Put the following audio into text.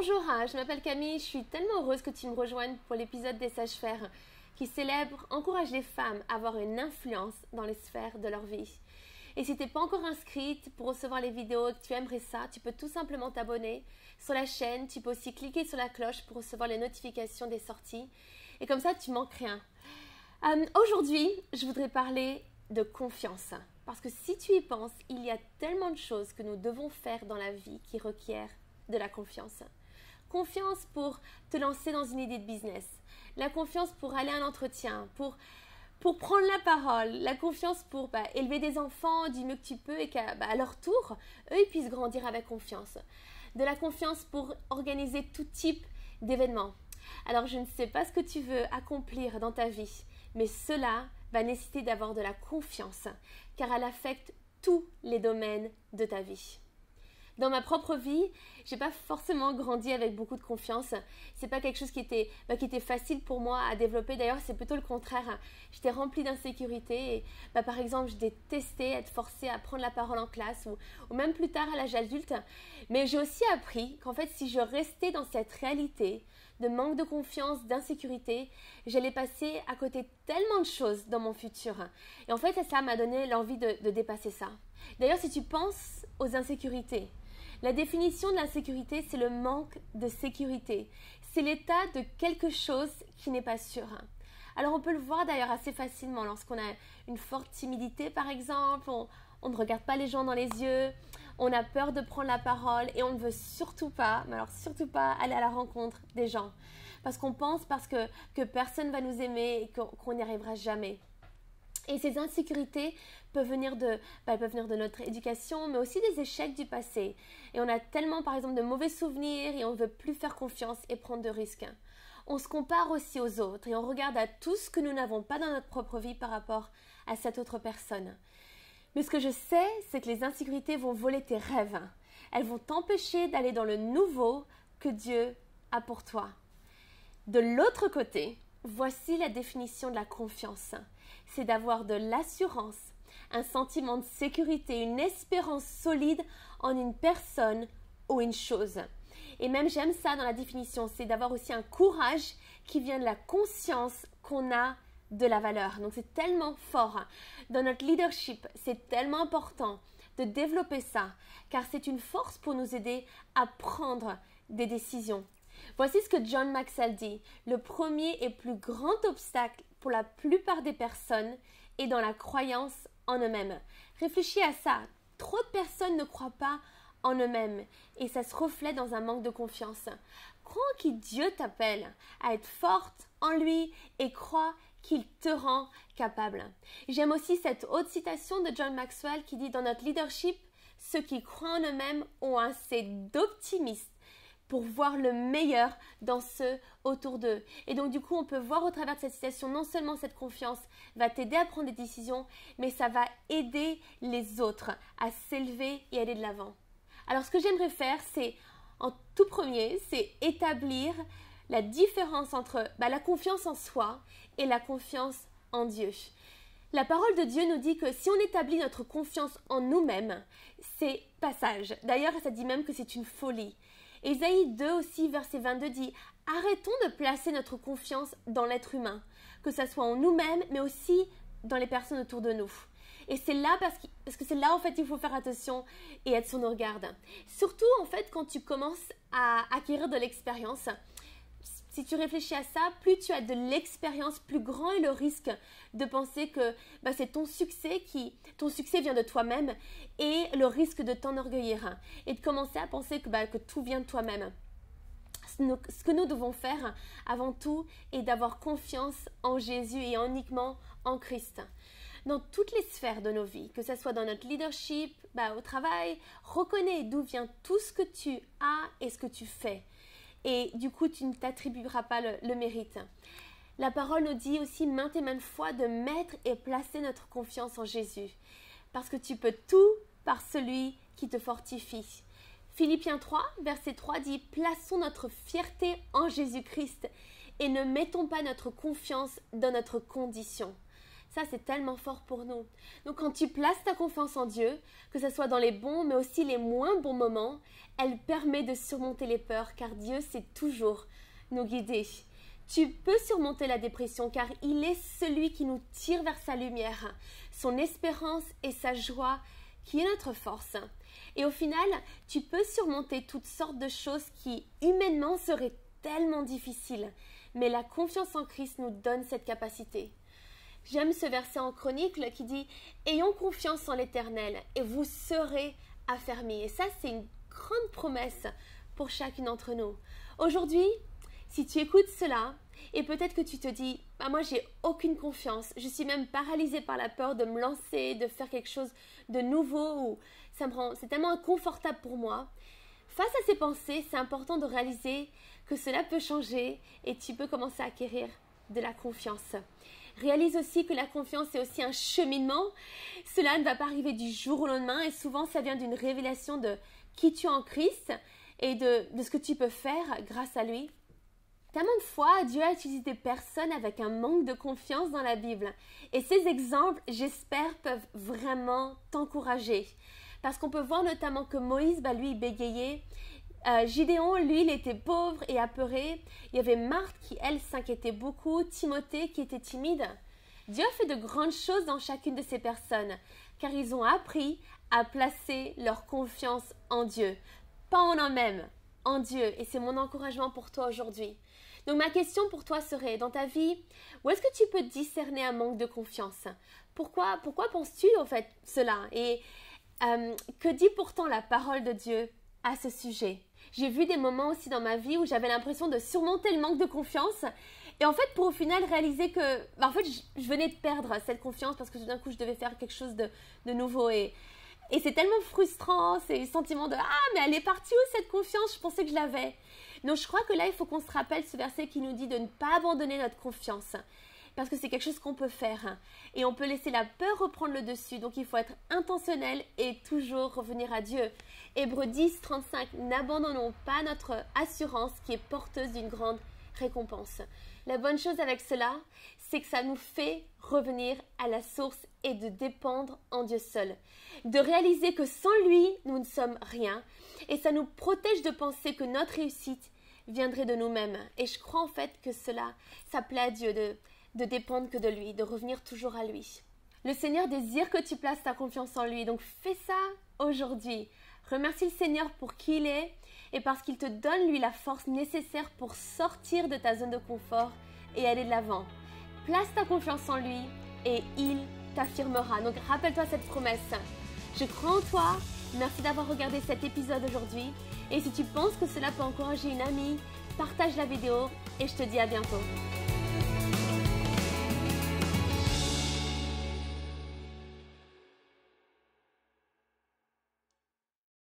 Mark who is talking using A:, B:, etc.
A: Bonjour, je m'appelle Camille, je suis tellement heureuse que tu me rejoignes pour l'épisode des sages-faire qui encourage les femmes à avoir une influence dans les sphères de leur vie. Et si tu n'es pas encore inscrite pour recevoir les vidéos et que tu aimerais ça, tu peux tout simplement t'abonner sur la chaîne. Tu peux aussi cliquer sur la cloche pour recevoir les notifications des sorties. Et comme ça, tu manques rien. Aujourd'hui, je voudrais parler de confiance. Parce que si tu y penses, il y a tellement de choses que nous devons faire dans la vie qui requièrent de la confiance. Confiance pour te lancer dans une idée de business. La confiance pour aller à un entretien, pour prendre la parole, la confiance pour élever des enfants du mieux que tu peux et qu'à leur tour, eux, ils puissent grandir avec confiance. De la confiance pour organiser tout type d'événements. Alors, je ne sais pas ce que tu veux accomplir dans ta vie, mais cela va nécessiter d'avoir de la confiance, car elle affecte tous les domaines de ta vie. Dans ma propre vie, j'ai pas forcément grandi avec beaucoup de confiance. C'est pas quelque chose qui était facile pour moi à développer. D'ailleurs, c'est plutôt le contraire. J'étais remplie d'insécurité. Et, par exemple, je détestais être forcée à prendre la parole en classe ou même plus tard à l'âge adulte. Mais j'ai aussi appris qu'en fait, si je restais dans cette réalité de manque de confiance, d'insécurité, j'allais passer à côté de tellement de choses dans mon futur. Et en fait, ça m'a donné l'envie de dépasser ça. D'ailleurs, si tu penses aux insécurités, la définition de l'insécurité, c'est le manque de sécurité. C'est l'état de quelque chose qui n'est pas sûr. Alors, on peut le voir d'ailleurs assez facilement lorsqu'on a une forte timidité, par exemple. On ne regarde pas les gens dans les yeux. On a peur de prendre la parole et on ne veut surtout pas, mais alors surtout pas, aller à la rencontre des gens. Parce qu'on pense que personne ne va nous aimer et qu'on n'y arrivera jamais. Et ces insécurités peuvent venir de notre éducation, mais aussi des échecs du passé. Et on a tellement, par exemple, de mauvais souvenirs et on ne veut plus faire confiance et prendre de risques. On se compare aussi aux autres et on regarde à tout ce que nous n'avons pas dans notre propre vie par rapport à cette autre personne. Mais ce que je sais, c'est que les insécurités vont voler tes rêves. Elles vont t'empêcher d'aller dans le nouveau que Dieu a pour toi. De l'autre côté, voici la définition de la confiance. C'est d'avoir de l'assurance, un sentiment de sécurité, une espérance solide en une personne ou une chose. Et même j'aime ça dans la définition, c'est d'avoir aussi un courage qui vient de la conscience qu'on a de la valeur. Donc c'est tellement fort. Dans notre leadership, c'est tellement important de développer ça, car c'est une force pour nous aider à prendre des décisions. Voici ce que John Maxwell dit. Le premier et plus grand obstacle pour la plupart des personnes est dans la croyance en eux-mêmes. Réfléchis à ça. Trop de personnes ne croient pas en eux-mêmes et ça se reflète dans un manque de confiance. Crois en qui Dieu t'appelle à être forte en lui et crois qu'il te rend capable. J'aime aussi cette autre citation de John Maxwell qui dit « Dans notre leadership, ceux qui croient en eux-mêmes ont assez d'optimisme pour voir le meilleur dans ceux autour d'eux. » Et donc du coup, on peut voir au travers de cette citation, non seulement cette confiance va t'aider à prendre des décisions, mais ça va aider les autres à s'élever et aller de l'avant. Alors ce que j'aimerais faire, c'est, en tout premier, c'est établir la différence entre la confiance en soi et la confiance en Dieu. La parole de Dieu nous dit que si on établit notre confiance en nous-mêmes, c'est passage. D'ailleurs, ça dit même que c'est une folie. Ésaïe 2 aussi, verset 22 dit « Arrêtons de placer notre confiance dans l'être humain, que ce soit en nous-mêmes, mais aussi dans les personnes autour de nous. » Et c'est là parce que c'est là en fait il faut faire attention et être sur nos gardes. Surtout en fait quand tu commences à acquérir de l'expérience. Si tu réfléchis à ça, plus tu as de l'expérience, plus grand est le risque de penser que c'est ton succès vient de toi-même et le risque de t'enorgueillir et de commencer à penser que tout vient de toi-même. Ce que nous devons faire avant tout est d'avoir confiance en Jésus et uniquement en Christ. Dans toutes les sphères de nos vies, que ce soit dans notre leadership, au travail, reconnais d'où vient tout ce que tu as et ce que tu fais. Et du coup, tu ne t'attribueras pas le mérite. La parole nous dit aussi maintes et maintes fois de mettre et placer notre confiance en Jésus. Parce que tu peux tout par celui qui te fortifie. Philippiens 3, verset 3 dit « Plaçons notre fierté en Jésus-Christ et ne mettons pas notre confiance dans notre condition. » Ça, c'est tellement fort pour nous. Donc, quand tu places ta confiance en Dieu, que ce soit dans les bons, mais aussi les moins bons moments, elle permet de surmonter les peurs, car Dieu sait toujours nous guider. Tu peux surmonter la dépression, car il est celui qui nous tire vers sa lumière, son espérance et sa joie, qui est notre force. Et au final, tu peux surmonter toutes sortes de choses qui, humainement, seraient tellement difficiles. Mais la confiance en Christ nous donne cette capacité. J'aime ce verset en Chroniques qui dit « Ayons confiance en l'Éternel et vous serez affermis ». Et ça, c'est une grande promesse pour chacune d'entre nous. Aujourd'hui, si tu écoutes cela, et peut-être que tu te dis « Moi, j'ai aucune confiance, je suis même paralysée par la peur de me lancer, de faire quelque chose de nouveau, ou c'est tellement inconfortable pour moi ». Face à ces pensées, c'est important de réaliser que cela peut changer et tu peux commencer à acquérir de la confiance. Réalise aussi que la confiance est aussi un cheminement. Cela ne va pas arriver du jour au lendemain et souvent ça vient d'une révélation de qui tu es en Christ et de ce que tu peux faire grâce à lui. Tellement de fois, Dieu a utilisé des personnes avec un manque de confiance dans la Bible. Et ces exemples, j'espère, peuvent vraiment t'encourager. Parce qu'on peut voir notamment que Moïse, lui, il bégayait. Gideon, lui, il était pauvre et apeuré. Il y avait Marthe qui, elle, s'inquiétait beaucoup. Timothée qui était timide. Dieu a fait de grandes choses dans chacune de ces personnes, car ils ont appris à placer leur confiance en Dieu. Pas en eux-mêmes, en Dieu. Et c'est mon encouragement pour toi aujourd'hui. Donc ma question pour toi serait, dans ta vie, où est-ce que tu peux discerner un manque de confiance? Pourquoi penses-tu en fait cela? Et que dit pourtant la parole de Dieu à ce sujet? J'ai vu des moments aussi dans ma vie où j'avais l'impression de surmonter le manque de confiance et en fait pour au final réaliser que je venais de perdre cette confiance parce que tout d'un coup je devais faire quelque chose de nouveau et c'est tellement frustrant, c'est le sentiment de « Ah, mais elle est partie où cette confiance? Je pensais que je l'avais. » Donc je crois que là, il faut qu'on se rappelle ce verset qui nous dit de ne pas abandonner notre confiance. Parce que c'est quelque chose qu'on peut faire. Et on peut laisser la peur reprendre le dessus. Donc il faut être intentionnel et toujours revenir à Dieu. Hébreux 10, 35. N'abandonnons pas notre assurance qui est porteuse d'une grande récompense. La bonne chose avec cela, c'est que ça nous fait revenir à la source et de dépendre en Dieu seul. De réaliser que sans lui, nous ne sommes rien. Et ça nous protège de penser que notre réussite viendrait de nous-mêmes. Et je crois en fait que ça plaît à Dieu de dépendre que de lui, de revenir toujours à lui. Le Seigneur désire que tu places ta confiance en lui. Donc fais ça aujourd'hui. Remercie le Seigneur pour qui il est et parce qu'il te donne lui la force nécessaire pour sortir de ta zone de confort et aller de l'avant. Place ta confiance en lui et il t'affirmera. Donc rappelle-toi cette promesse. Je crois en toi. Merci d'avoir regardé cet épisode aujourd'hui. Et si tu penses que cela peut encourager une amie, partage la vidéo et je te dis à bientôt.